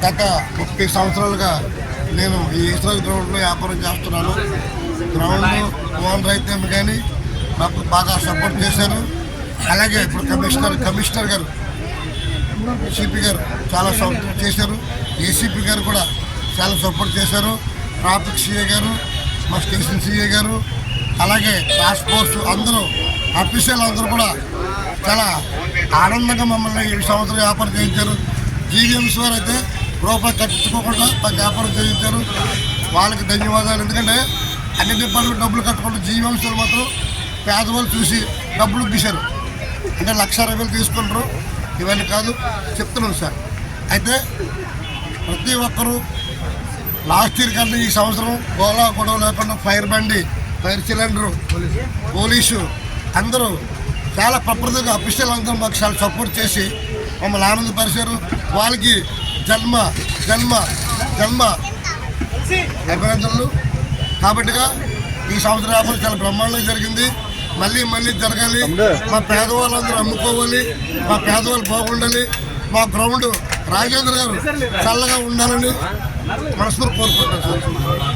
గత 30 సంవత్సరాలుగా నేను ఈ ఈశ్వర గ్రౌండ్లో వ్యాపారం చేస్తున్నాను. గ్రౌండ్ ఓనర్ అయితే కానీ నాకు బాగా సపోర్ట్ చేశారు. అలాగే ఇప్పుడు కమిషనర్ గారు, సిపి గారు చాలా సపోర్ట్ చేశారు. ఏసీపీ గారు కూడా చాలా సపోర్ట్ చేశారు. ట్రాఫిక్ సిఐ గారు, మా స్టేషన్ సిఐ గారు, అలాగే టాస్క్ ఫోర్స్ అందరూ అఫీషియల్ అందరూ కూడా చాలా ఆనందంగా మమ్మల్ని 7 సంవత్సరాలు వ్యాపారం చేయించారు. జీవీఎంసీ వారు అయితే రూపాయి కట్టించుకోకుండా మాకు వ్యాపారం చేయించారు. వాళ్ళకి ధన్యవాదాలు. ఎందుకంటే అన్ని డిపార్ట్మెంట్ డబ్బులు కట్టకుండా జీవీఎంసీలు మాత్రం పేదవాళ్ళు చూసి డబ్బులు తీశారు. అంటే 1,60,000 తీసుకుంటారు. ఇవన్నీ కాదు చెప్తున్నాను సార్. అయితే ప్రతి ఒక్కరూ లాస్ట్ ఇయర్ కన్నా ఈ సంవత్సరం గొడవ లేకుండా ఫైర్ బండి, ఫైర్ సిలిండరు, పోలీసు అందరూ చాలా ప్రకృతిగా అఫీషియల్ అందరూ మాకు చాలా సపోర్ట్ చేసి మమ్మల్ని ఆనందపరిచారు. వాళ్ళకి జన్మ జన్మ జన్మ అభినందనలు. కాబట్టిగా ఈ సంవత్సరం వ్యాపారం చాలా బ్రహ్మాండంగా జరిగింది. మళ్ళీ జరగాలి. మా పేదవాళ్ళందరూ అమ్ముకోవాలి. మా పేదవాళ్ళు బాగుండాలి. మా గ్రౌండ్ రాజేంద్ర గారు చల్లగా ఉండాలని మనస్ఫూర్తి కోరుకుంటున్నాను.